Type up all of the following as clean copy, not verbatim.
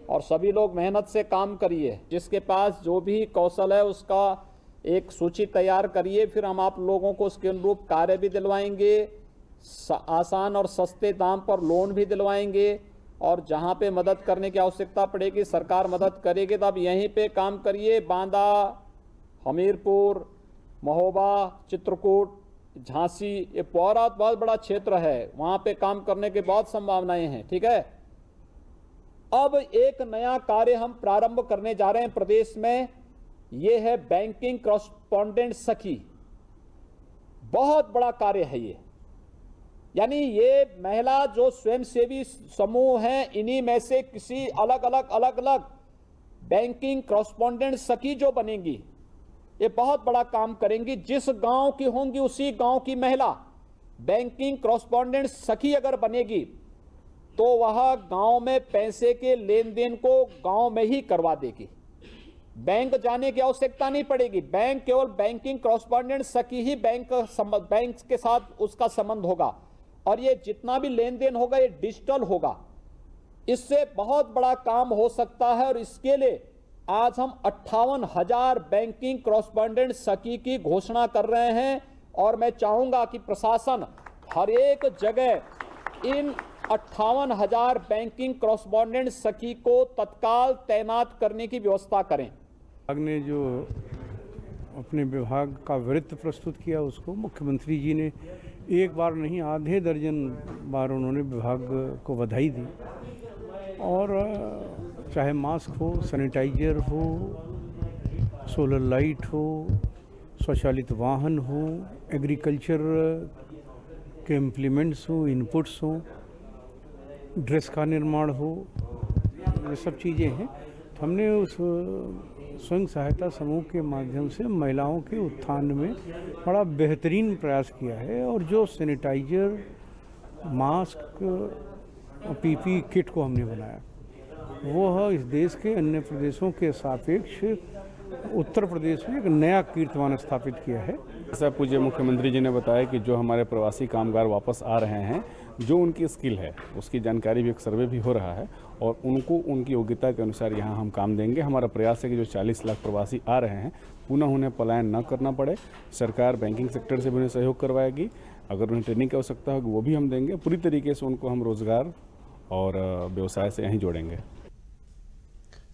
और सभी लोग मेहनत से काम करिए। जिसके पास जो भी कौशल है उसका एक सूची तैयार करिए, फिर हम आप लोगों को उसके अनुरूप कार्य भी दिलवाएंगे, आसान और सस्ते दाम पर लोन भी दिलवाएंगे, और जहां पे मदद करने की आवश्यकता पड़ेगी सरकार मदद करेगी। तो आप यहीं पे काम करिए। बांदा, हमीरपुर, महोबा, चित्रकूट, झांसी, ये बहुत बड़ा क्षेत्र है, वहां पे काम करने की बहुत संभावनाएं हैं। ठीक है, अब एक नया कार्य हम प्रारंभ करने जा रहे हैं प्रदेश में, ये है बैंकिंग कॉरेस्पॉन्डेंट सखी। बहुत बड़ा कार्य है ये, यानी ये महिला जो स्वयंसेवी समूह हैं, इन्हीं में से किसी अलग अलग बैंकिंग कॉरेस्पॉन्डेंट सखी जो बनेंगी, ये बहुत बड़ा काम करेंगी। जिस गांव की होंगी उसी गांव की महिला बैंकिंग कॉरेस्पॉन्डेंट सखी अगर बनेगी तो वह गांव में पैसे के लेन देन को गांव में ही करवा देगी, बैंक जाने की आवश्यकता नहीं पड़ेगी। बैंक केवल बैंकिंग कॉरेस्पॉन्डेंट सखी ही बैंक के साथ उसका संबंध होगा, और ये जितना भी लेन देन होगा ये डिजिटल होगा। इससे बहुत बड़ा काम हो सकता है, और इसके लिए आज हम 58,000 बैंकिंग कॉरेस्पॉन्डेंट सखी की घोषणा कर रहे हैं, और मैं चाहूंगा कि प्रशासन हर एक जगह इन 58,000 बैंकिंग कॉरेस्पॉन्डेंट सखी को तत्काल तैनात करने की व्यवस्था करें। विभाग ने जो अपने विभाग का वृत्त प्रस्तुत किया उसको मुख्यमंत्री जी ने एक बार नहीं आधे दर्जन बार उन्होंने विभाग को बधाई दी। और चाहे मास्क हो, सैनिटाइजर हो, सोलर लाइट हो, स्वचालित वाहन हो, एग्रीकल्चर के इम्प्लीमेंट्स हो, इनपुट्स हो, ड्रेस का निर्माण हो, ये सब चीज़ें हैं। तो हमने उस स्वयं सहायता समूह के माध्यम से महिलाओं के उत्थान में बड़ा बेहतरीन प्रयास किया है। और जो सैनिटाइजर, मास्क और पीपी किट को हमने बनाया, वो इस देश के अन्य प्रदेशों के सापेक्ष उत्तर प्रदेश में एक नया कीर्तिमान स्थापित किया है। जैसा पूज्य मुख्यमंत्री जी ने बताया कि जो हमारे प्रवासी कामगार वापस आ रहे हैं, जो उनकी स्किल है उसकी जानकारी भी, एक सर्वे भी हो रहा है, और उनको उनकी योग्यता के अनुसार यहाँ हम काम देंगे। हमारा प्रयास है कि जो 40 लाख प्रवासी आ रहे हैं पुनः उन्हें पलायन न करना पड़े। सरकार बैंकिंग सेक्टर से भी उन्हें सहयोग करवाएगी, अगर उन्हें ट्रेनिंग की आवश्यकता होगी वो भी हम देंगे। पूरी तरीके से उनको हम रोजगार और व्यवसाय से यहीं जोड़ेंगे।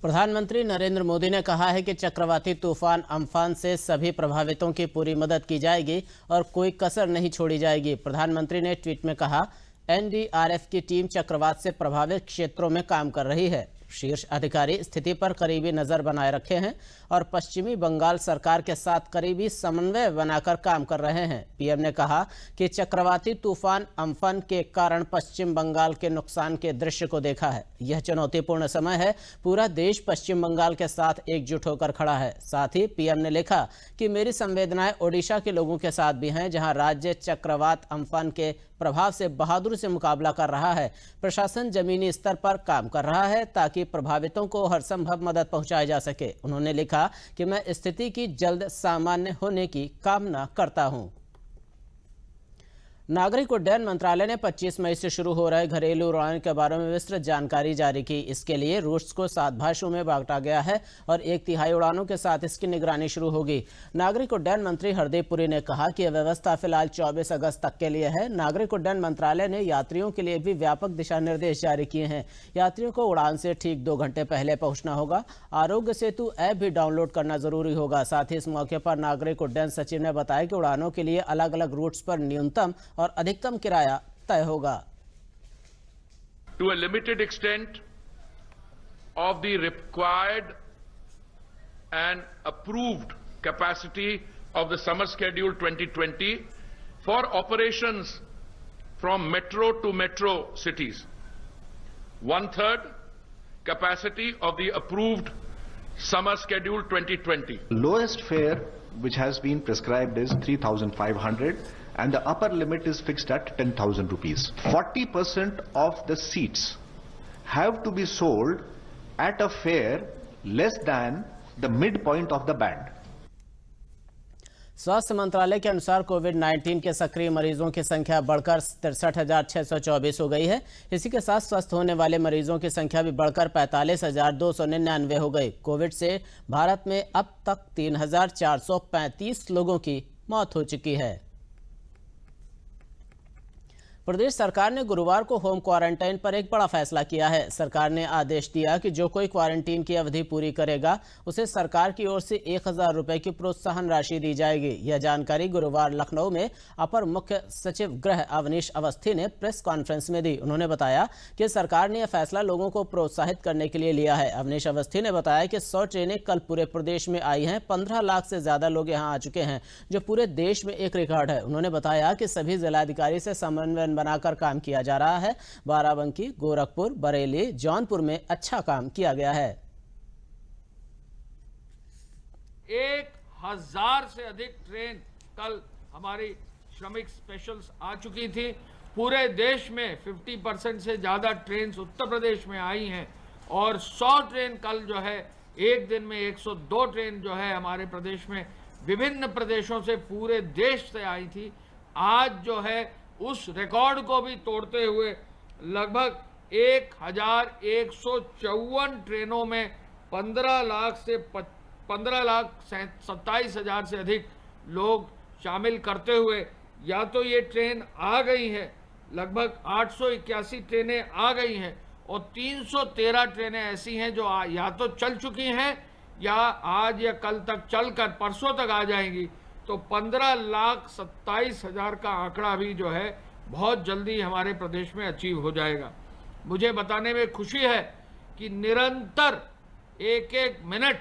प्रधानमंत्री नरेंद्र मोदी ने कहा है कि चक्रवाती तूफान अम्फान से सभी प्रभावितों की पूरी मदद की जाएगी और कोई कसर नहीं छोड़ी जाएगी। प्रधानमंत्री ने ट्वीट में कहा, एनडीआरएफ की टीम चक्रवात से प्रभावित क्षेत्रों में काम कर रही है। शीर्ष अधिकारी स्थिति पर करीबी नजर बनाए रखे हैं और पश्चिमी बंगाल सरकार के साथ करीबी समन्वय बनाकर काम कर रहे हैं। पीएम ने कहा कि चक्रवाती तूफान अम्फन के कारण पश्चिम बंगाल के नुकसान के दृश्य को देखा है। यह चुनौतीपूर्ण समय है, पूरा देश पश्चिम बंगाल के साथ एकजुट होकर खड़ा है। साथ ही पीएम ने लिखा कि मेरी संवेदनाएं ओडिशा के लोगों के साथ भी हैं, जहां राज्य चक्रवात अम्फन के प्रभाव से बहादुरी से मुकाबला कर रहा है। प्रशासन जमीनी स्तर पर काम कर रहा है ताकि प्रभावितों को हर संभव मदद पहुंचाई जा सके। उन्होंने लिखा कि मैं स्थिति की जल्द सामान्य होने की कामना करता हूं। नागरिक उड्डयन मंत्रालय ने 25 मई से शुरू हो रहे घरेलू उड़ान के बारे में विस्तृत जानकारी जारी की। इसके लिए रूट्स को 7 भाषाओं में बांटा गया है और 1/3 उड़ानों के साथ इसकी निगरानी शुरू होगी। नागरिक उड्डयन मंत्री हरदीप पुरी ने कहा कि यह व्यवस्था फिलहाल 24 अगस्त तक के लिए है। नागरिक उड्डयन मंत्रालय ने यात्रियों के लिए भी व्यापक दिशा निर्देश जारी किए हैं। यात्रियों को उड़ान से ठीक 2 घंटे पहले पहुंचना होगा। आरोग्य सेतु ऐप भी डाउनलोड करना जरूरी होगा। साथ ही इस मौके पर नागरिक उड्डयन सचिव ने बताया कि उड़ानों के लिए अलग अलग रूट्स पर न्यूनतम और अधिकतम किराया तय होगा। To a limited extent of the required and approved capacity of the summer schedule 2020 for operations from metro to metro cities. 1/3 capacity of the approved summer schedule 2020. Lowest fare which has been prescribed is 3,500 and the upper limit is fixed at 10,000 rupees. 40% of the seats have to be sold at a fare less than the midpoint of the band. स्वास्थ्य मंत्रालय के अनुसार कोविड-19 के सक्रिय मरीजों की संख्या बढ़कर 63,624 हो गई है। इसी के साथ स्वस्थ होने वाले मरीजों की संख्या भी बढ़कर 45,299 हो गई। कोविड से भारत में अब तक 3,435 लोगों की मौत हो चुकी है। प्रदेश सरकार ने गुरुवार को होम क्वारंटाइन पर एक बड़ा फैसला किया है। सरकार ने आदेश दिया कि जो कोई क्वारंटीन की अवधि पूरी करेगा उसे सरकार की ओर से 1,000 रुपए की प्रोत्साहन राशि दी जाएगी। यह जानकारी गुरुवार लखनऊ में अपर मुख्य सचिव गृह अवनीश अवस्थी ने प्रेस कॉन्फ्रेंस में दी। उन्होंने बताया कि सरकार ने यह फैसला लोगों को प्रोत्साहित करने के लिए लिया है। अवनीश अवस्थी ने बताया कि 100 ट्रेनें कल पूरे प्रदेश में आई हैं। 15 लाख से ज्यादा लोग यहां आ चुके हैं, जो पूरे देश में एक रिकॉर्ड है। उन्होंने बताया कि सभी जिलाधिकारी से समन्वय बनाकर काम किया जा रहा है। बाराबंकी, गोरखपुर, बरेली, जौनपुर में अच्छा काम किया गया है। 1,000 से अधिक ट्रेन कल हमारी श्रमिक स्पेशल्स आ चुकी थी। पूरे देश में 50% से ज्यादा ट्रेन उत्तर प्रदेश में आई हैं और 100 ट्रेन कल जो है एक दिन में 102 ट्रेन जो है हमारे प्रदेश में विभिन्न प्रदेशों से पूरे देश से आई थी। आज जो है उस रिकॉर्ड को भी तोड़ते हुए लगभग 1,154 ट्रेनों में 15,27,000 से अधिक लोग शामिल करते हुए या तो ये ट्रेन आ गई है, लगभग 881 ट्रेनें आ गई हैं और 313 ट्रेनें ऐसी हैं जो या तो चल चुकी हैं या आज या कल तक चलकर परसों तक आ जाएंगी। तो 15,27,000 का आंकड़ा भी जो है बहुत जल्दी हमारे प्रदेश में अचीव हो जाएगा। मुझे बताने में खुशी है कि निरंतर एक मिनट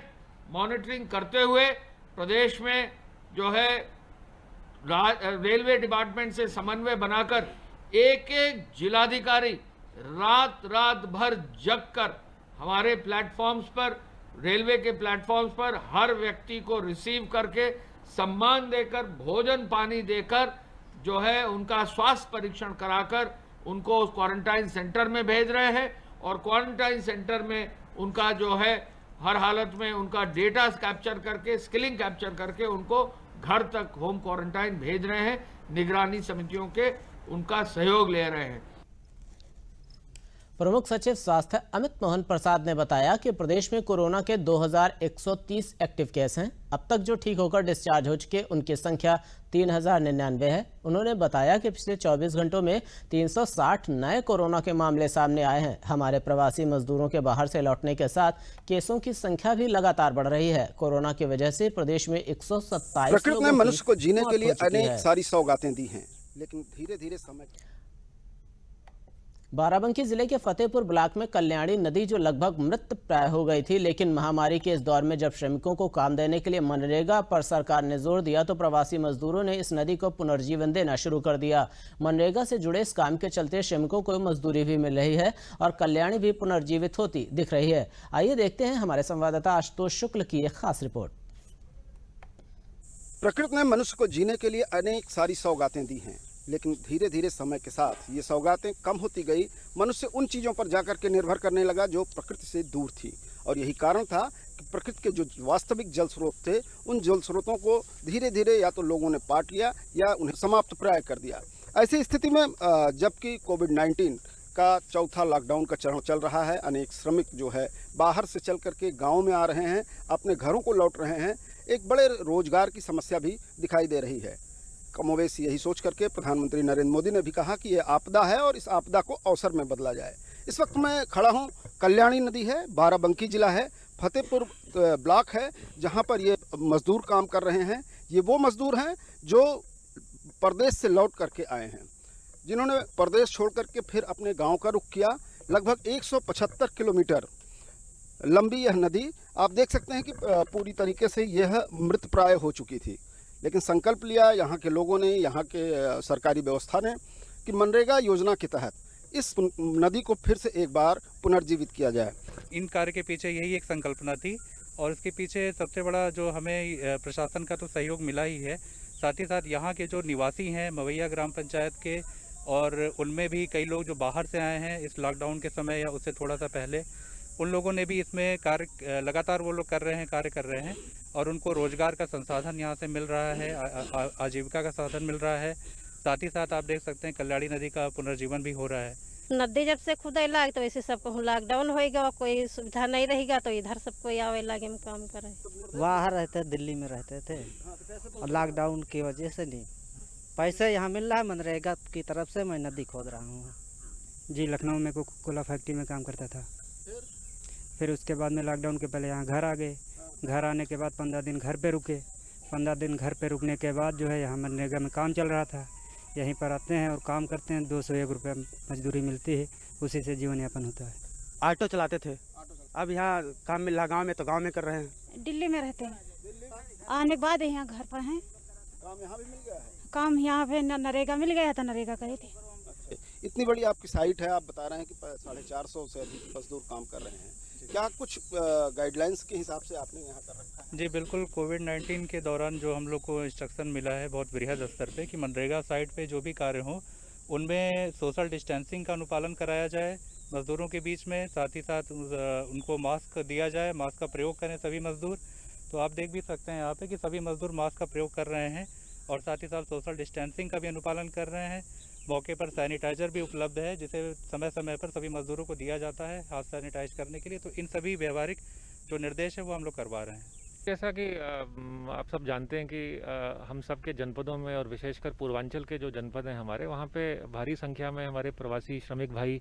मॉनिटरिंग करते हुए प्रदेश में जो है रेलवे डिपार्टमेंट से समन्वय बनाकर एक जिलाधिकारी रात भर जगकर हमारे प्लेटफॉर्म्स पर, रेलवे के प्लेटफॉर्म्स पर हर व्यक्ति को रिसीव करके सम्मान देकर, भोजन पानी देकर जो है उनका स्वास्थ्य परीक्षण कराकर उनको क्वारंटाइन सेंटर में भेज रहे हैं और क्वारंटाइन सेंटर में उनका जो है हर हालत में उनका डेटा कैप्चर करके, स्किलिंग कैप्चर करके उनको घर तक होम क्वारंटाइन भेज रहे हैं। निगरानी समितियों के उनका सहयोग ले रहे हैं। प्रमुख सचिव स्वास्थ्य अमित मोहन प्रसाद ने बताया कि प्रदेश में कोरोना के 2,130 एक्टिव केस हैं। अब तक जो ठीक होकर डिस्चार्ज हो चुके उनकी संख्या 3,099 है। उन्होंने बताया कि पिछले 24 घंटों में 360 नए कोरोना के मामले सामने आए हैं। हमारे प्रवासी मजदूरों के बाहर से लौटने के साथ केसों की संख्या भी लगातार बढ़ रही है। कोरोना की वजह से प्रदेश में 127 प्रकृति ने मनुष्य को जीने के लिए अनेक सारी सौगातें दी हैं, लेकिन धीरे धीरे समय बाराबंकी जिले के फतेहपुर ब्लॉक में कल्याणी नदी जो लगभग मृत प्राय हो गई थी, लेकिन महामारी के इस दौर में जब श्रमिकों को काम देने के लिए मनरेगा पर सरकार ने जोर दिया तो प्रवासी मजदूरों ने इस नदी को पुनर्जीवन देना शुरू कर दिया। मनरेगा से जुड़े इस काम के चलते श्रमिकों को मजदूरी भी मिल रही है और कल्याणी भी पुनर्जीवित होती दिख रही है। आइए देखते हैं हमारे संवाददाता आशुतोष शुक्ल की एक खास रिपोर्ट। प्रकृति ने मनुष्य को जीने के लिए अनेक सारी सौगातें दी हैं, लेकिन धीरे धीरे समय के साथ ये सौगातें कम होती गई। मनुष्य उन चीज़ों पर जाकर के निर्भर करने लगा जो प्रकृति से दूर थी और यही कारण था कि प्रकृति के जो वास्तविक जल स्रोत थे उन जल स्रोतों को धीरे धीरे या तो लोगों ने पाट लिया या उन्हें समाप्त प्राय कर दिया। ऐसी स्थिति में जबकि कोविड-19 का चौथा लॉकडाउन का चरण चल रहा है, अनेक श्रमिक जो है बाहर से चल करके गाँव में आ रहे हैं, अपने घरों को लौट रहे हैं। एक बड़े रोजगार की समस्या भी दिखाई दे रही है। कमोवेश यही सोच करके प्रधानमंत्री नरेंद्र मोदी ने भी कहा कि ये आपदा है और इस आपदा को अवसर में बदला जाए। इस वक्त मैं खड़ा हूँ, कल्याणी नदी है, बाराबंकी जिला है, फतेहपुर ब्लॉक है, जहाँ पर ये मजदूर काम कर रहे हैं। ये वो मजदूर हैं जो परदेश से लौट करके आए हैं, जिन्होंने परदेश छोड़ करके फिर अपने गाँव का रुख किया। लगभग 175 किलोमीटर लंबी यह नदी आप देख सकते हैं कि पूरी तरीके से यह मृत प्राय हो चुकी थी, लेकिन संकल्प लिया यहाँ के लोगों ने, यहाँ के सरकारी व्यवस्था ने कि मनरेगा योजना के तहत इस नदी को फिर से एक बार पुनर्जीवित किया जाए। इन कार्य के पीछे यही एक संकल्पना थी और इसके पीछे सबसे बड़ा जो हमें प्रशासन का तो सहयोग मिला ही है, साथ ही साथ यहाँ के जो निवासी हैं मवैया ग्राम पंचायत के, और उनमें भी कई लोग जो बाहर से आए हैं इस लॉकडाउन के समय या उससे थोड़ा सा पहले, उन लोगों ने भी इसमें कार्य लगातार वो लोग कर रहे हैं, कार्य कर रहे हैं और उनको रोजगार का संसाधन यहाँ से मिल रहा है, आजीविका का साधन मिल रहा है। साथ ही साथ आप देख सकते हैं कल्याणी नदी का पुनर्जीवन भी हो रहा है। नदी जब से खुदाई लाग तो वैसे सबको लॉकडाउन होएगा, कोई सुविधा नहीं रहेगा तो इधर सबको आवे लागे में काम करे। बाहर रहते दिल्ली में रहते थे और लॉकडाउन की वजह से नहीं पैसे यहाँ मिल रहा है। मनरेगा की तरफ से मैं नदी खोद रहा हूँ जी। लखनऊ में कोला फैक्ट्री में काम करता था, फिर उसके बाद में लॉकडाउन के पहले यहाँ घर आ गए। घर आने के बाद 15 दिन घर पे रुके। 15 दिन घर पे रुकने के बाद जो है यहाँ मनरेगा में काम चल रहा था। यहीं पर आते हैं और काम करते हैं, 201 रुपये मजदूरी मिलती है, उसी से जीवन यापन होता है। ऑटो चलाते थे, अब यहाँ काम मिल रहा गाँव में तो गाँव में कर रहे हैं। दिल्ली में रहते हैं, आने के बाद यहाँ घर पर हैं। काम यहाँ भी मिल गया है? काम यहाँ पे नरेगा मिल गया था, नरेगा करे थे। इतनी बड़ी आपकी साइट है, आप बता रहे हैं कि 450 से अधिक मजदूर काम कर रहे हैं। क्या कुछ गाइडलाइंस के हिसाब से आपने यहाँ कर रखा है? जी बिल्कुल, कोविड-19 के दौरान जो हम लोग को इंस्ट्रक्शन मिला है बहुत बृहद स्तर पे कि मनरेगा साइट पे जो भी कार्य हो उनमें सोशल डिस्टेंसिंग का अनुपालन कराया जाए मज़दूरों के बीच में। साथ ही साथ उनको मास्क दिया जाए, मास्क का प्रयोग करें सभी मज़दूर। तो आप देख भी सकते हैं यहाँ पे कि सभी मज़दूर मास्क का प्रयोग कर रहे हैं और साथ ही साथ सोशल डिस्टेंसिंग का भी अनुपालन कर रहे हैं। मौके पर सैनिटाइज़र भी उपलब्ध है जिसे समय समय पर सभी मज़दूरों को दिया जाता है हाथ सैनिटाइज करने के लिए। तो इन सभी व्यवहारिक जो निर्देश है वो हम लोग करवा रहे हैं। जैसा कि आप सब जानते हैं कि हम सब के जनपदों में और विशेषकर पूर्वांचल के जो जनपद हैं हमारे, वहाँ पे भारी संख्या में हमारे प्रवासी श्रमिक भाई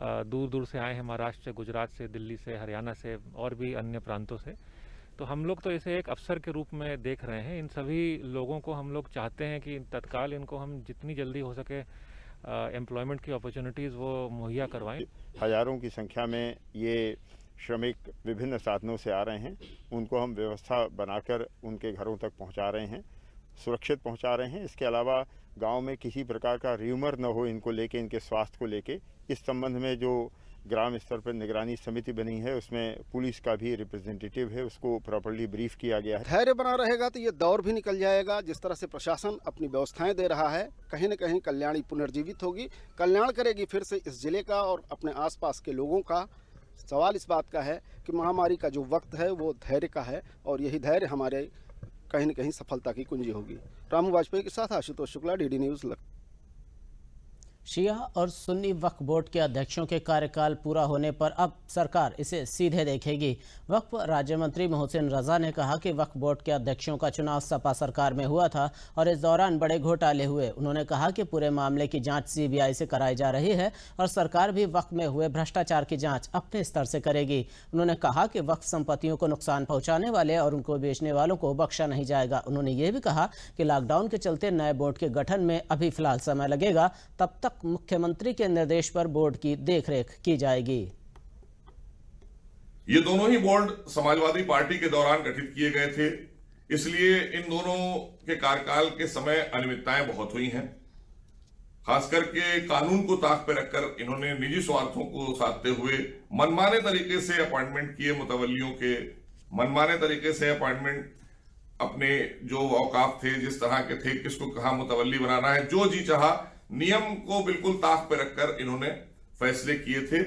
दूर दूर से आए हैं, महाराष्ट्र से, गुजरात से, दिल्ली से, हरियाणा से और भी अन्य प्रांतों से। तो हम लोग तो इसे एक अवसर के रूप में देख रहे हैं। इन सभी लोगों को हम लोग चाहते हैं कि तत्काल इनको हम जितनी जल्दी हो सके एम्प्लॉयमेंट की अपॉर्चुनिटीज़ वो मुहैया करवाएं। हज़ारों की संख्या में ये श्रमिक विभिन्न साधनों से आ रहे हैं, उनको हम व्यवस्था बनाकर उनके घरों तक पहुंचा रहे हैं, सुरक्षित पहुंचा रहे हैं। इसके अलावा गांव में किसी प्रकार का र्यूमर न हो इनको लेके, इनके स्वास्थ्य को लेके। इस संबंध में जो ग्राम स्तर पर निगरानी समिति बनी है उसमें पुलिस का भी रिप्रेजेंटेटिव है, उसको प्रॉपर्ली ब्रीफ किया गया है। धैर्य बना रहेगा तो ये दौर भी निकल जाएगा। जिस तरह से प्रशासन अपनी व्यवस्थाएं दे रहा है, कहीं न कहीं कल्याणी पुनर्जीवित होगी, कल्याण करेगी फिर से इस जिले का और अपने आसपास के लोगों का। सवाल इस बात का है कि महामारी का जो वक्त है वो धैर्य का है और यही धैर्य हमारे कहीं न कहीं सफलता की कुंजी होगी। रामू वाजपेयी के साथ आशुतोष शुक्ला, डीडी न्यूज़। शिया और सुन्नी वक्फ बोर्ड के अध्यक्षों के कार्यकाल पूरा होने पर अब सरकार इसे सीधे देखेगी। वक्फ राज्य मंत्री मोहसिन रजा ने कहा कि वक्फ बोर्ड के अध्यक्षों का चुनाव सपा सरकार में हुआ था और इस दौरान बड़े घोटाले हुए। उन्होंने कहा कि पूरे मामले की जांच सीबीआई से कराई जा रही है और सरकार भी वक्फ में हुए भ्रष्टाचार की जांच अपने स्तर से करेगी। उन्होंने कहा कि वक्फ संपत्तियों को नुकसान पहुंचाने वाले और उनको बेचने वालों को बख्शा नहीं जाएगा। उन्होंने ये भी कहा कि लॉकडाउन के चलते नए बोर्ड के गठन में अभी फिलहाल समय लगेगा, तब तक मुख्यमंत्री के निर्देश पर बोर्ड की देखरेख की जाएगी। ये दोनों ही बोर्ड समाजवादी पार्टी के दौरान गठित किए गए थे, इसलिए इन दोनों के कार्यकाल के समय अनियमितताएं बहुत हुई हैं। खास करके कानून को ताक पर रखकर इन्होंने निजी स्वार्थों को साधते हुए मनमाने तरीके से अपॉइंटमेंट किए मुतवल्लियों के, मनमाने तरीके से अपॉइंटमेंट अपने जो औकाफ थे, जिस तरह के थे, किसको कहां मुतवल्ली बनाना है, जो जी चाहा नियम को बिल्कुल ताक पे रखकर इन्होंने फैसले किए थे।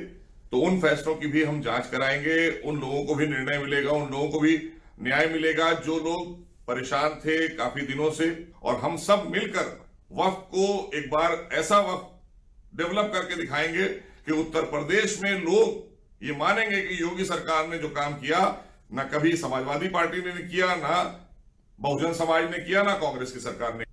तो उन फैसलों की भी हम जांच कराएंगे, उन लोगों को भी निर्णय मिलेगा, उन लोगों को भी न्याय मिलेगा जो लोग परेशान थे काफी दिनों से। और हम सब मिलकर वक्फ को एक बार ऐसा वक्फ डेवलप करके दिखाएंगे कि उत्तर प्रदेश में लोग ये मानेंगे कि योगी सरकार ने जो काम किया ना कभी समाजवादी पार्टी ने किया, ना बहुजन समाज ने किया, ना कांग्रेस की सरकार ने।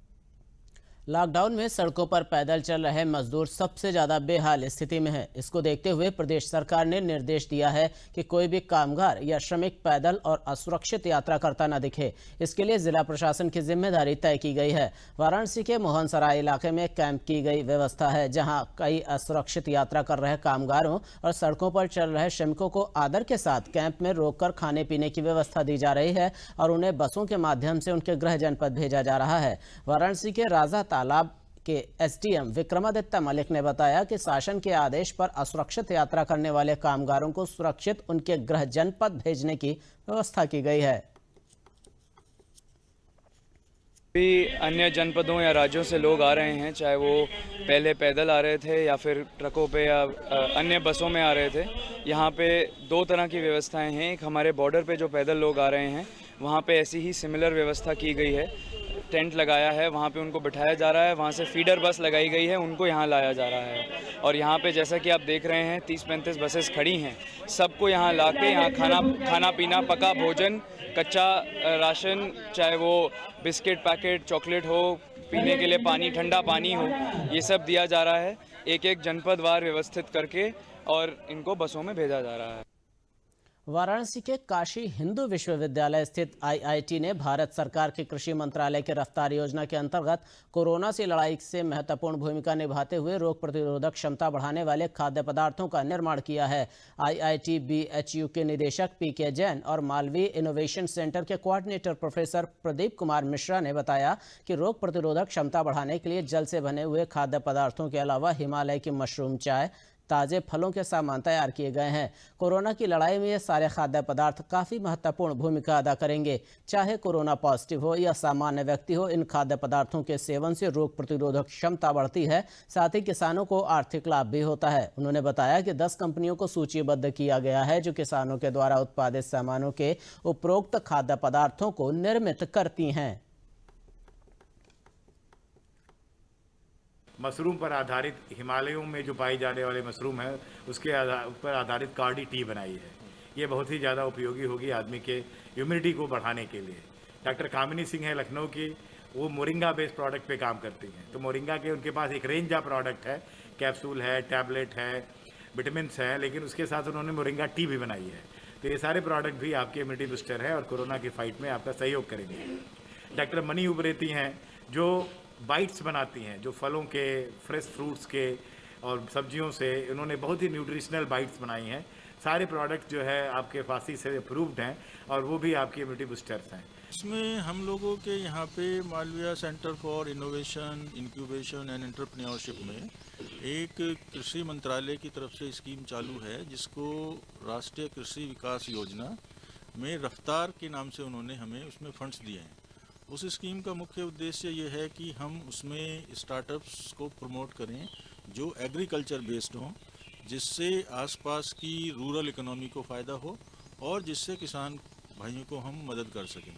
लॉकडाउन में सड़कों पर पैदल चल रहे मजदूर सबसे ज्यादा बेहाल स्थिति में है। इसको देखते हुए प्रदेश सरकार ने निर्देश दिया है कि कोई भी कामगार या श्रमिक पैदल और असुरक्षित यात्रा करता न दिखे। इसके लिए जिला प्रशासन की जिम्मेदारी तय की गई है। वाराणसी के मोहनसराय इलाके में कैंप की गई व्यवस्था है, जहां कई असुरक्षित यात्रा कर रहे कामगारों और सड़कों पर चल रहे श्रमिकों को आदर के साथ कैंप में रोककर खाने पीने की व्यवस्था दी जा रही है और उन्हें बसों के माध्यम से उनके गृह जनपद भेजा जा रहा है। वाराणसी के राजा तालाब के एसडीएम विक्रमादित्य मलिक ने बताया कि शासन के आदेश पर असुरक्षित यात्रा करने वाले कामगारों को सुरक्षित उनके गृह जनपद भेजने की व्यवस्था की गई है। भी अन्य जनपदों या राज्यों से लोग आ रहे हैं, चाहे वो पहले पैदल आ रहे थे या फिर ट्रकों पे या अन्य बसों में आ रहे थे। यहाँ पे दो तरह की व्यवस्थाएं हैं। एक हमारे बॉर्डर पे जो पैदल लोग आ रहे हैं वहाँ पे ऐसी ही सिमिलर व्यवस्था की गई है, टेंट लगाया है, वहाँ पे उनको बिठाया जा रहा है, वहाँ से फीडर बस लगाई गई है, उनको यहाँ लाया जा रहा है। और यहाँ पे जैसा कि आप देख रहे हैं 30-35 बसेस खड़ी हैं, सबको यहाँ ला के यहाँ खाना पीना, पका भोजन, कच्चा राशन, चाहे वो बिस्किट पैकेट, चॉकलेट हो, पीने के लिए पानी, ठंडा पानी हो, ये सब दिया जा रहा है एक एक जनपद वार व्यवस्थित करके, और इनको बसों में भेजा जा रहा है। वाराणसी के काशी हिंदू विश्वविद्यालय स्थित आईआईटी ने भारत सरकार के कृषि मंत्रालय के रफ्तार योजना के अंतर्गत कोरोना से लड़ाई से महत्वपूर्ण भूमिका निभाते हुए रोग प्रतिरोधक क्षमता बढ़ाने वाले खाद्य पदार्थों का निर्माण किया है। आईआईटी बीएचयू के निदेशक पीके जैन और मालवीय इनोवेशन सेंटर के कोऑर्डिनेटर प्रोफेसर प्रदीप कुमार मिश्रा ने बताया कि रोग प्रतिरोधक क्षमता बढ़ाने के लिए जल से बने हुए खाद्य पदार्थों के अलावा हिमालय की मशरूम चाय, ताज़े फलों के सामान तैयार किए गए हैं। कोरोना की लड़ाई में ये सारे खाद्य पदार्थ काफ़ी महत्वपूर्ण भूमिका अदा करेंगे। चाहे कोरोना पॉजिटिव हो या सामान्य व्यक्ति हो, इन खाद्य पदार्थों के सेवन से रोग प्रतिरोधक क्षमता बढ़ती है, साथ ही किसानों को आर्थिक लाभ भी होता है। उन्होंने बताया कि 10 कंपनियों को सूचीबद्ध किया गया है जो किसानों के द्वारा उत्पादित सामानों के उपरोक्त खाद्य पदार्थों को निर्मित करती हैं। मशरूम पर आधारित, हिमालयों में जो पाई जाने वाले मशरूम है उसके ऊपर आधारित कार्डी टी बनाई है। ये बहुत ही ज़्यादा उपयोगी होगी आदमी के इम्यूनिटी को बढ़ाने के लिए। डॉक्टर कामिनी सिंह है लखनऊ की, वो मोरिंगा बेस्ड प्रोडक्ट पे काम करती हैं। तो मोरिंगा के उनके पास एक रेंज ऑफ प्रोडक्ट है, कैप्सूल है, टैबलेट है, विटामिन है, लेकिन उसके साथ उन्होंने मोरिंगा टी भी बनाई है। तो ये सारे प्रोडक्ट भी आपके इम्यूनिटी बूस्टर है और कोरोना की फाइट में आपका सहयोग करेंगे। डॉक्टर मनी उबरेती हैं जो बाइट्स बनाती हैं, जो फलों के, फ्रेश फ्रूट्स के और सब्जियों से इन्होंने बहुत ही न्यूट्रिशनल बाइट्स बनाई हैं। सारे प्रोडक्ट जो है आपके फांसी से अप्रूव्ड हैं और वो भी आपकी इम्यूनिटी बूस्टर्स हैं। इसमें हम लोगों के यहाँ पे Malviya centre for innovation, incubation and entrepreneurship में एक कृषि मंत्रालय की तरफ से स्कीम चालू है जिसको राष्ट्रीय कृषि विकास योजना में रफ्तार के नाम से उन्होंने हमें उसमें फंड्स दिए हैं। उस स्कीम का मुख्य उद्देश्य ये है कि हम उसमें स्टार्टअप्स को प्रमोट करें जो एग्रीकल्चर बेस्ड हों, जिससे आसपास की रूरल इकोनॉमी को फ़ायदा हो और जिससे किसान भाइयों को हम मदद कर सकें।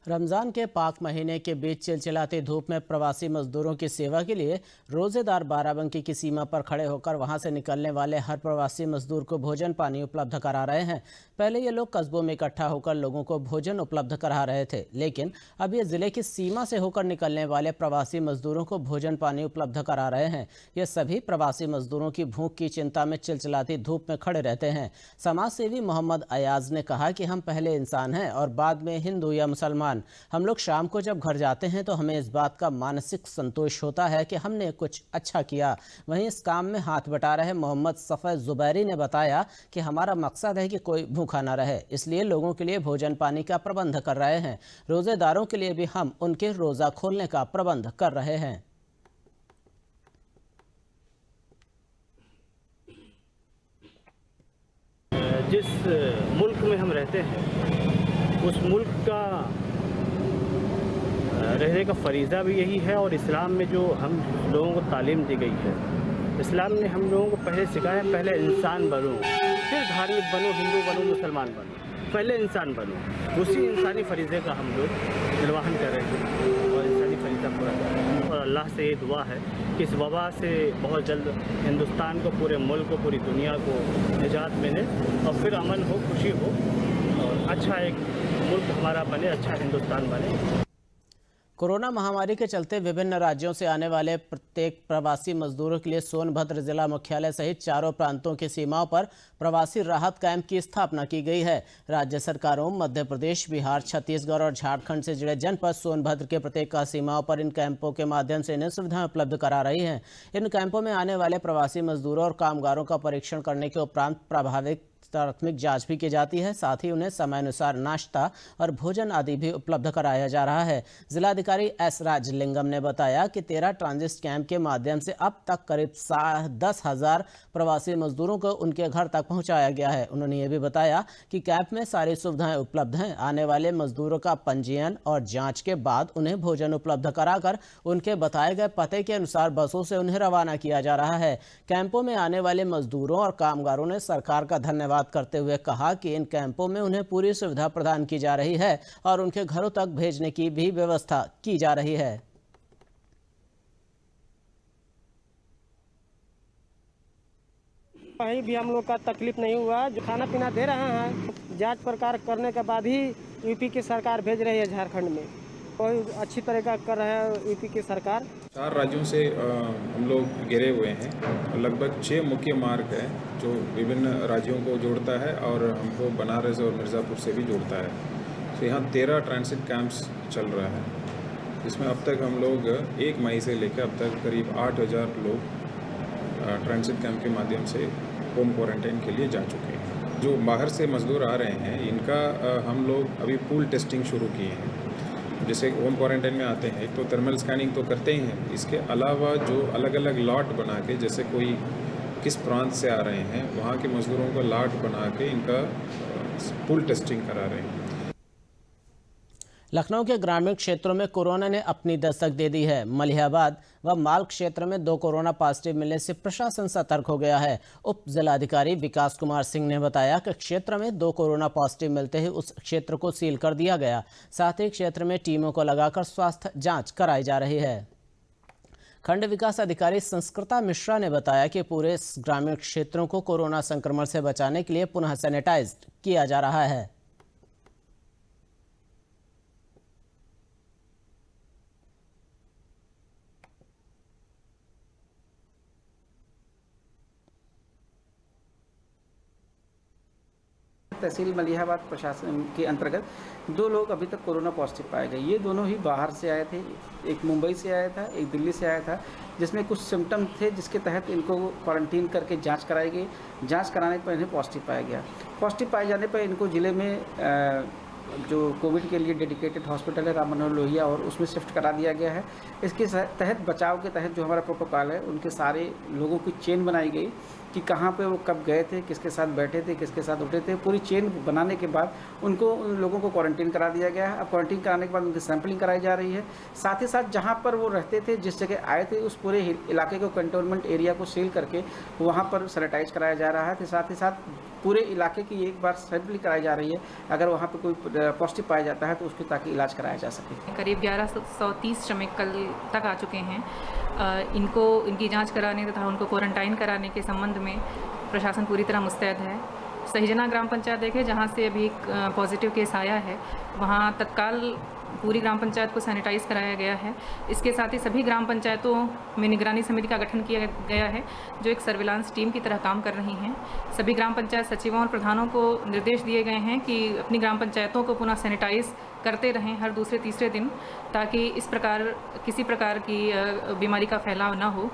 रमज़ान के पाक महीने के बीच चिलचिलाती धूप में प्रवासी मजदूरों की सेवा के लिए रोज़ेदार बाराबंकी की सीमा पर खड़े होकर वहां से निकलने वाले हर प्रवासी मजदूर को भोजन पानी उपलब्ध करा रहे हैं। पहले ये लोग कस्बों में इकट्ठा होकर लोगों को भोजन उपलब्ध करा रहे थे, लेकिन अब ये ज़िले की सीमा से होकर निकलने वाले प्रवासी मजदूरों को भोजन पानी उपलब्ध करा रहे हैं। ये सभी प्रवासी मजदूरों की भूख की चिंता में चिलचिलाती धूप में खड़े रहते हैं। समाज सेवी मोहम्मद अयाज ने कहा कि हम पहले इंसान हैं और बाद में हिंदू या मुसलमान। हम लोग शाम को जब घर जाते हैं तो हमें इस बात का मानसिक संतोष होता है कि हमने कुछ अच्छा किया। वहीं इस काम में हाथ बटा रहे मोहम्मद सफ़े जुबैरी ने बताया कि हमारा मकसद है कि कोई भूखा ना रहे, इसलिए लोगों के लिए भोजन पानी का प्रबंध कर रहे हैं। रोज़ेदारों के लिए भी हम उनके रोज़ा खोलने का प्रबंध कर रहे हैं। जिस मुल्क में हम रहते हैं उस मुल्क का रहने का फरीज़ा भी यही है और इस्लाम में जो हम लोगों को तालीम दी गई है, इस्लाम ने हम लोगों को पहले सिखाया पहले इंसान बनो, फिर धार्मिक बनो, हिंदू बनो, मुसलमान बनो, पहले इंसान बनो। उसी इंसानी फरीज़े का हम लोग निर्वहन कर रहे हैं और इंसानी फरीज़ा पूरा कर रहे हैं। और अल्लाह से ये दुआ है कि इस वबा से बहुत जल्द हिंदुस्तान को, पूरे मुल्क को, पूरी दुनिया को निजात मिले और फिर अमन हो, खुशी हो और अच्छा एक मुल्क हमारा बने, अच्छा हिंदुस्तान बने। कोरोना महामारी के चलते विभिन्न राज्यों से आने वाले प्रत्येक प्रवासी मजदूरों के लिए सोनभद्र जिला मुख्यालय सहित चारों प्रांतों की सीमाओं पर प्रवासी राहत कैंप की स्थापना की गई है। राज्य सरकारों मध्य प्रदेश, बिहार, छत्तीसगढ़ और झारखंड से जुड़े जनपद सोनभद्र के प्रत्येक सीमाओं पर इन कैंपों के माध्यम से इन्हें सुविधाएं उपलब्ध करा रही हैं। इन कैंपों में आने वाले प्रवासी मजदूरों और कामगारों का परीक्षण करने के उपरांत प्रभावित प्राथमिक जांच भी की जाती है। साथ ही उन्हें समयानुसार नाश्ता और भोजन आदि भी उपलब्ध कराया जा रहा है। जिलाधिकारी एस राजलिंगम ने बताया कि 13 ट्रांजिट कैंप के माध्यम से अब तक करीब 10,000 प्रवासी मजदूरों को उनके घर तक पहुंचाया गया है। उन्होंने ये भी बताया कि कैंप में सारी सुविधाएं उपलब्ध हैं। आने वाले मजदूरों का पंजीयन और जांच के बाद उन्हें भोजन उपलब्ध कराकर उनके बताए गए पते के अनुसार बसों से उन्हें रवाना किया जा रहा है। कैंपों में आने वाले मजदूरों और कामगारों ने सरकार का धन्यवाद करते हुए कहा कि इन कैंपों में उन्हें पूरी सुविधा प्रदान की जा रही है और उनके घरों तक भेजने की भी व्यवस्था की जा रही है। कहीं भी हम लोग का तकलीफ नहीं हुआ। जो खाना पीना दे रहे हैं, जांच पड़ताल करने के बाद ही यूपी की सरकार भेज रही है झारखंड में। कोई अच्छी तरह का कर रहा है यूपी की सरकार। 4 राज्यों से हम लोग घिरे हुए हैं। लगभग 6 मुख्य मार्ग है जो विभिन्न राज्यों को जोड़ता है और हमको बनारस और मिर्ज़ापुर से भी जोड़ता है। तो यहाँ 13 ट्रांसिट कैंप्स चल रहा है, जिसमें अब तक हम लोग 1 मई से लेकर अब तक करीब 8,000 लोग ट्रांसिट कैंप के माध्यम से होम क्वारंटाइन के लिए जा चुके हैं। जो बाहर से मजदूर आ रहे हैं, इनका हम लोग अभी पूल टेस्टिंग शुरू किए हैं। जैसे होम क्वारंटाइन में आते हैं तो थर्मल स्कैनिंग तो करते ही हैं, इसके अलावा जो अलग अलग लॉट बना के, जैसे कोई किस प्रांत से आ रहे हैं वहाँ के मजदूरों का लॉट बना के इनका पूल टेस्टिंग करा रहे हैं। लखनऊ के ग्रामीण क्षेत्रों में कोरोना ने अपनी दस्तक दे दी है। मलिहाबाद व माल क्षेत्र में 2 कोरोना पॉजिटिव मिलने से प्रशासन सतर्क हो गया है। उप जिलाधिकारी विकास कुमार सिंह ने बताया कि क्षेत्र में 2 कोरोना पॉजिटिव मिलते ही उस क्षेत्र को सील कर दिया गया। साथ ही क्षेत्र में टीमों को लगाकर स्वास्थ्य जांच कराई जा रही है। खंड विकास अधिकारी संस्कृता मिश्रा ने बताया कि पूरे ग्रामीण क्षेत्रों को कोरोना संक्रमण से बचाने के लिए पुनः सैनिटाइज किया जा रहा है। तहसील मलिहाबाद प्रशासन के अंतर्गत 2 लोग अभी तक कोरोना पॉजिटिव पाए गए। ये दोनों ही बाहर से आए थे, एक मुंबई से आया था, एक दिल्ली से आया था, जिसमें कुछ सिम्टम थे जिसके तहत इनको क्वारंटीन करके जांच कराई गई। जांच कराने पर इन्हें पॉजिटिव पाया गया। पॉजिटिव पाए जाने पर इनको ज़िले में जो कोविड के लिए डेडिकेटेड हॉस्पिटल है राम मनोहर लोहिया, और उसमें शिफ्ट करा दिया गया है। इसके तहत बचाव के तहत जो हमारा प्रोटोकॉल है, उनके सारे लोगों की चेन बनाई गई कि कहाँ पे वो कब गए थे, किसके साथ बैठे थे, किसके साथ उठे थे। पूरी चेन बनाने के बाद उन लोगों को क्वारंटीन करा दिया गया है। अब क्वारंटीन कराने के बाद उनकी सैंपलिंग कराई जा रही है। साथ ही साथ जहाँ पर वो रहते थे, जिस जगह आए थे, उस पूरे इलाके को कंटोनमेंट एरिया को सील करके वहाँ पर सैनिटाइज कराया जा रहा है। साथ ही साथ पूरे इलाके की एक बार सैंपलिंग कराई जा रही है। अगर वहाँ पर कोई पॉजिटिव पाया जाता है तो उसके ताकि इलाज कराया जा सके। करीब 1130 श्रमिक कल तक आ चुके हैं। इनकी जांच कराने तथा उनको क्वारंटाइन कराने के संबंध में प्रशासन पूरी तरह मुस्तैद है। सहीजना ग्राम पंचायत देखे जहां से अभी एक पॉजिटिव केस आया है, वहां तत्काल पूरी ग्राम पंचायत को सैनिटाइज कराया गया है। इसके साथ ही सभी ग्राम पंचायतों में निगरानी समिति का गठन किया गया है, जो एक सर्विलांस टीम की तरह काम कर रही हैं। सभी ग्राम पंचायत सचिवों और प्रधानों को निर्देश दिए गए हैं कि अपनी ग्राम पंचायतों को पुनः सैनिटाइज करते रहें हर दूसरे तीसरे दिन, ताकि इस प्रकार किसी प्रकार की बीमारी का फैलाव न हो।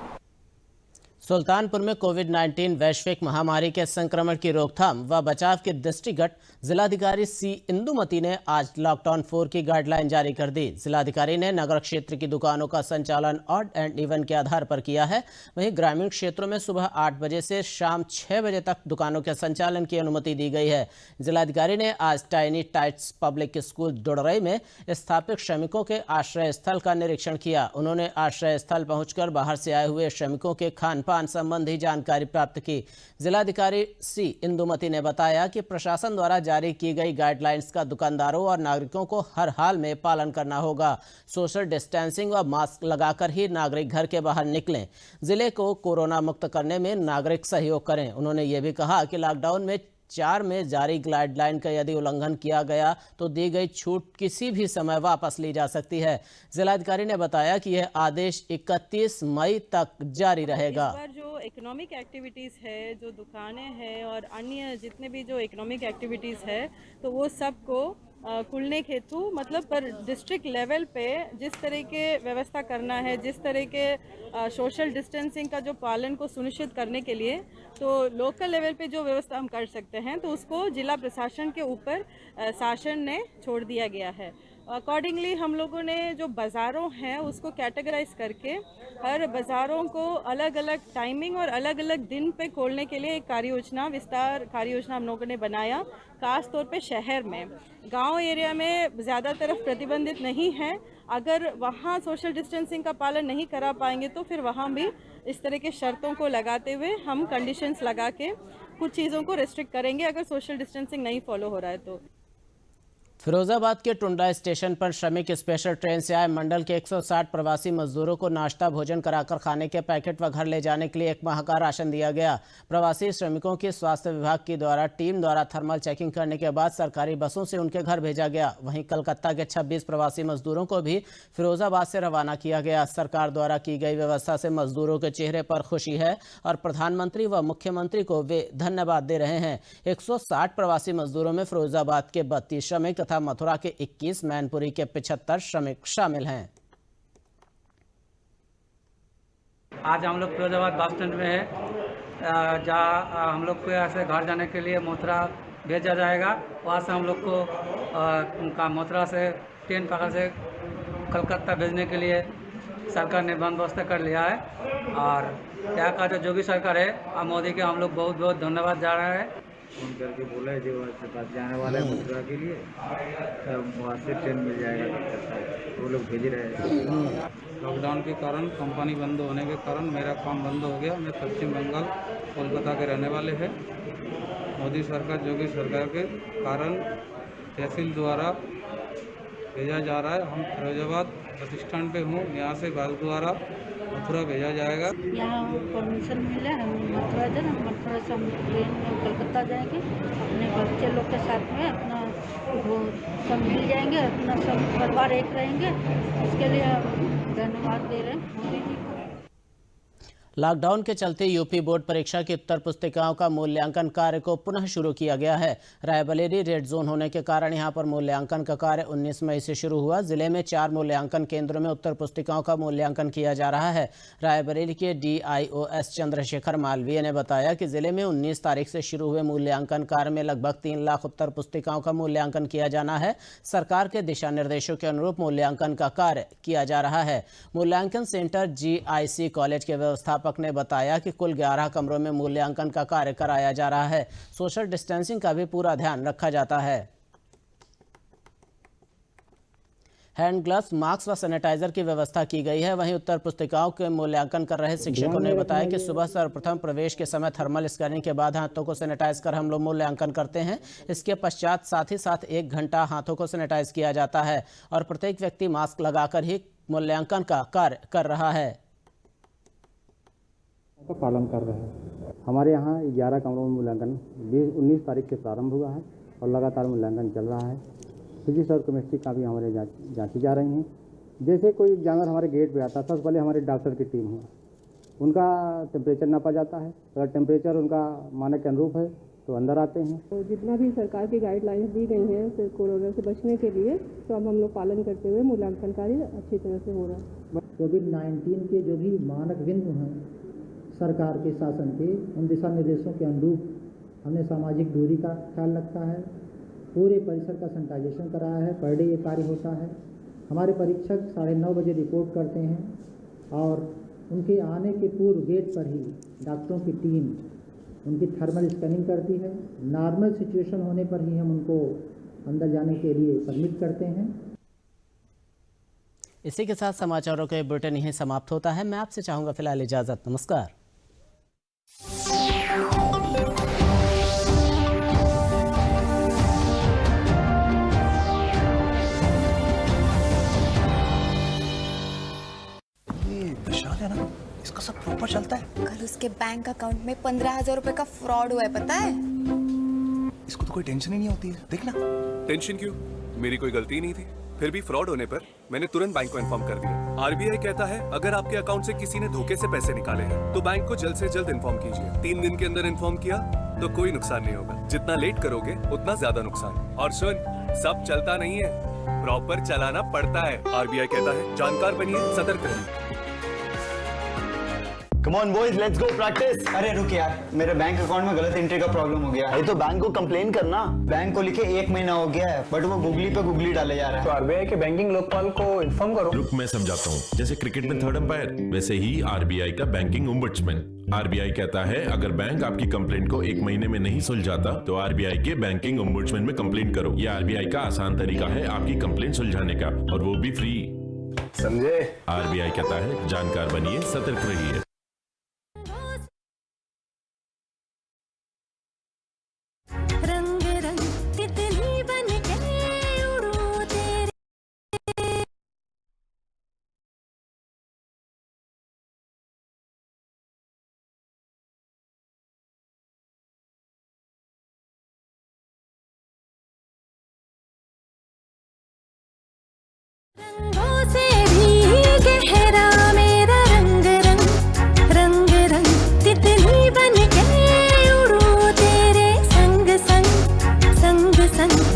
सुल्तानपुर में कोविड-19 वैश्विक महामारी के संक्रमण की रोकथाम व बचाव के दृष्टिगत जिलाधिकारी सी इंदुमती ने आज लॉकडाउन 4 की गाइडलाइन जारी कर दी। जिलाधिकारी ने नगर क्षेत्र की दुकानों का संचालन ऑड एंड इवन के आधार पर किया है। वहीं ग्रामीण क्षेत्रों में सुबह 8 बजे से शाम 6 बजे तक दुकानों के संचालन की अनुमति दी गई है। जिलाधिकारी ने आज टाइनी टाइट्स पब्लिक स्कूल दुड़रई में स्थापित श्रमिकों के आश्रय स्थल का निरीक्षण किया। उन्होंने आश्रय स्थल पहुंचकर बाहर से आए हुए श्रमिकों के खान संबंधी जानकारी प्राप्त की। जिलाधिकारी सी इंदुमती ने बताया कि प्रशासन द्वारा जारी की गई गाइडलाइंस का दुकानदारों और नागरिकों को हर हाल में पालन करना होगा। सोशल डिस्टेंसिंग व मास्क लगाकर ही नागरिक घर के बाहर निकलें। जिले को कोरोना मुक्त करने में नागरिक सहयोग करें। उन्होंने ये भी कहा कि लॉकडाउन में 4 में जारी गाइडलाइन का यदि उल्लंघन किया गया तो दी गई छूट किसी भी समय वापस ली जा सकती है। जिलाधिकारी ने बताया कि यह आदेश 31 मई तक जारी रहेगा। इस बार जो इकोनॉमिक एक्टिविटीज़ है, जो दुकानें हैं और अन्य जितने भी जो इकोनॉमिक एक्टिविटीज़ है, तो वो सबको खुलने के हेतु मतलब पर डिस्ट्रिक्ट लेवल पे जिस तरह के व्यवस्था करना है, जिस तरह के सोशल डिस्टेंसिंग का जो पालन को सुनिश्चित करने के लिए, तो लोकल लेवल पे जो व्यवस्था हम कर सकते हैं तो उसको जिला प्रशासन के ऊपर शासन ने छोड़ दिया गया है। अकॉर्डिंगली हम लोगों ने जो बाज़ारों हैं उसको कैटेगराइज करके हर बाज़ारों को अलग अलग टाइमिंग और अलग अलग दिन पे खोलने के लिए एक विस्तार कार्य योजना हम लोगों ने बनाया। खास तौर पे शहर में, गांव एरिया में ज़्यादा तरफ प्रतिबंधित नहीं है। अगर वहाँ सोशल डिस्टेंसिंग का पालन नहीं करा पाएंगे तो फिर वहाँ भी इस तरह के शर्तों को लगाते हुए हम कंडीशंस लगा के कुछ चीज़ों को रिस्ट्रिक्ट करेंगे अगर सोशल डिस्टेंसिंग नहीं फॉलो हो रहा है तो। फिरोजाबाद के टुंडा स्टेशन पर श्रमिक स्पेशल ट्रेन से आए मंडल के 160 प्रवासी मजदूरों को नाश्ता भोजन कराकर खाने के पैकेट व घर ले जाने के लिए 1 माह का राशन दिया गया। प्रवासी श्रमिकों की स्वास्थ्य विभाग की टीम द्वारा थर्मल चेकिंग करने के बाद सरकारी बसों से उनके घर भेजा गया। वहीं कलकत्ता के 26 प्रवासी मजदूरों को भी फिरोजाबाद से रवाना किया गया। सरकार द्वारा की गई व्यवस्था से मजदूरों के चेहरे पर खुशी है और प्रधानमंत्री व मुख्यमंत्री को वे धन्यवाद दे रहे हैं। 160 प्रवासी मजदूरों में फिरोजाबाद के 32 श्रमिक तथा मथुरा के 21, मैनपुरी के 75 श्रमिक शामिल हैं। आज हम लोग फिरोजाबाद बस स्टैंड में है, जहाँ हम लोग को यहाँ से घर जाने के लिए मथुरा भेजा जाएगा। वहाँ से हम लोग को मथुरा से ट्रेन पकड़ से कलकत्ता भेजने के लिए सरकार ने बंदोबस्त कर लिया है। और यहाँ का जो योगी सरकार है मोदी के हम लोग बहुत बहुत धन्यवाद जा रहे हैं। फोन करके बोला है जो पास जाने वाला है मथुरा के लिए, वहाँ से ट्रेन मिल जाएगा, वो लोग भेज रहे हैं। लॉकडाउन के कारण कंपनी बंद होने के कारण मेरा काम बंद हो गया। मैं पश्चिम बंगाल कोलकाता के रहने वाले हैं। मोदी सरकार योगी सरकार के कारण तहसील द्वारा भेजा जा रहा है। हम फिरोजाबाद बस स्टैंड पे हूँ, यहाँ से बस द्वारा मथुरा भेजा जाएगा। यहाँ परमिशन मिला है, हम मथुरा जाए, मथुरा से हम ट्रेन में कलकत्ता जाएंगे। अपने बच्चे लोग के साथ में अपना वो सब मिल जाएंगे, अपना सब परिवार एक रहेंगे। इसके लिए धन्यवाद दे रहे हैं मोदी जी को। लॉकडाउन के चलते यूपी बोर्ड परीक्षा की उत्तर पुस्तिकाओं का मूल्यांकन कार्य को पुनः शुरू किया गया है। रायबरेली रेड जोन होने के कारण यहां पर मूल्यांकन का कार्य 19 मई से शुरू हुआ। जिले में 4 मूल्यांकन केंद्रों में उत्तर पुस्तिकाओं का मूल्यांकन किया जा रहा है। रायबरेली के DIOS चंद्रशेखर मालवीय ने बताया कि जिले में 19 तारीख से शुरू हुए मूल्यांकन कार्य में लगभग 3 लाख उत्तर पुस्तिकाओं का मूल्यांकन किया जाना है। सरकार के दिशा निर्देशों के अनुरूप मूल्यांकन का कार्य किया जा रहा है। मूल्यांकन सेंटर GIC कॉलेज के व्यवस्थापक ने बताया कि कुल 11 कमरों में मूल्यांकन का कार्य कराया जा रहा है। सोशल डिस्टेंसिंग का भी पूरा ध्यान रखा जाता है। हैंड ग्लव्स, मास्क व सैनिटाइजर की व्यवस्था की गई है। वहीं उत्तर पुस्तिकाओं के मूल्यांकन कर रहे शिक्षकों ने बताया कि सुबह सर्वप्रथम प्रवेश के समय थर्मल स्कैनिंग के बाद हाथों को सैनिटाइज कर हम लोग मूल्यांकन करते हैं। इसके पश्चात साथ ही साथ 1 घंटा हाथों को सैनिटाइज किया जाता है और प्रत्येक व्यक्ति मास्क लगाकर ही मूल्यांकन का कार्य कर रहा है। का पालन कर रहे हैं। हमारे यहाँ 11 कमरों में मूल्यांकन 19 तारीख से प्रारंभ हुआ है और लगातार मूल्यांकन चल रहा है। फिजिक्स और केमिस्ट्री का भी हमारे जांची जा रही हैं। जैसे कोई एग्जामिनर हमारे गेट पे आता है, सबसे पहले हमारे डॉक्टर की टीम है, उनका टेम्परेचर नापा जाता है। अगर टेम्परेचर उनका मानक के अनुरूप है तो अंदर आते हैं। तो जितना भी सरकार की गाइडलाइंस दी गई हैं तो कोरोना से बचने के लिए तो अब हम लोग पालन करते हुए मूल्यांकन कार्य अच्छी तरह से हो रहा है। कोविड-19 के जो भी मानक बिंदु हैं सरकार के शासन के, उन दिशा निर्देशों के अनुरूप हमने सामाजिक दूरी का ख्याल रखा है। पूरे परिसर का सैनिटाइजेशन कराया है। पर डे ये कार्य होता है। हमारे परीक्षक 9:30 बजे रिपोर्ट करते हैं और उनके आने के पूर्व गेट पर ही डॉक्टरों की टीम उनकी थर्मल स्कैनिंग करती है। नॉर्मल सिचुएशन होने पर ही हम उनको अंदर जाने के लिए परमिट करते हैं। इसी के साथ समाचारों का बुलेटिन यहीं समाप्त होता है। मैं आपसे चाहूँगा फिलहाल इजाज़त। नमस्कार। विशाल है ना, इसका सब प्रॉपर चलता है। कल उसके बैंक अकाउंट में 15,000 रुपए का फ्रॉड हुआ है, पता है? इसको तो कोई टेंशन ही नहीं होती है। देखना। टेंशन क्यों? मेरी कोई गलती नहीं थी। फिर भी फ्रॉड होने पर मैंने तुरंत बैंक को इन्फॉर्म कर दिया। RBI कहता है अगर आपके अकाउंट से किसी ने धोखे से पैसे निकाले हैं तो बैंक को जल्द से जल्द इन्फॉर्म कीजिए। 3 दिन के अंदर इन्फॉर्म किया तो कोई नुकसान नहीं होगा। जितना लेट करोगे उतना ज्यादा नुकसान। और सुन, सब चलता नहीं है, प्रॉपर चलाना पड़ता है। RBI कहता है जानकार बनिए, सतर्क रहिए। Come on boys, let's go practice. अरे रुक यार, मेरे बैंक अकाउंट में गलत एंट्री का प्रॉब्लम हो गया है। अरे तो बैंक को कंप्लेन करना। बैंक को लिखे 1 महीना हो गया है, बट वो गूगली पे गूगली डाले जा रहा है। तो RBI के बैंकिंग लोकपाल को इन्फॉर्म करो। रुक, मैं समझाता हूँ। जैसे क्रिकेट में थर्ड अंपायर, वैसे ही RBI का बैंकिंग ओम्बड्समैन। RBI कहता है अगर बैंक आपकी कंप्लेंट को 1 महीने में नहीं सुलझाता तो RBI के बैंकिंग ओम्बड्समैन में कंप्लेंट करो। ये RBI का आसान तरीका है आपकी कंप्लेंट सुलझाने का, और वो भी फ्री। समझे? RBI कहता है जानकार बनिए, सतर्क रहिए।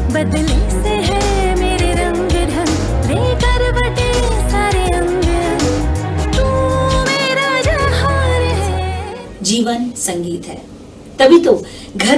बदले से है मेरे रंग ढंग, लेकर बटे सारे अंग, तू मेरा जहान है। जीवन संगीत है, तभी तो घर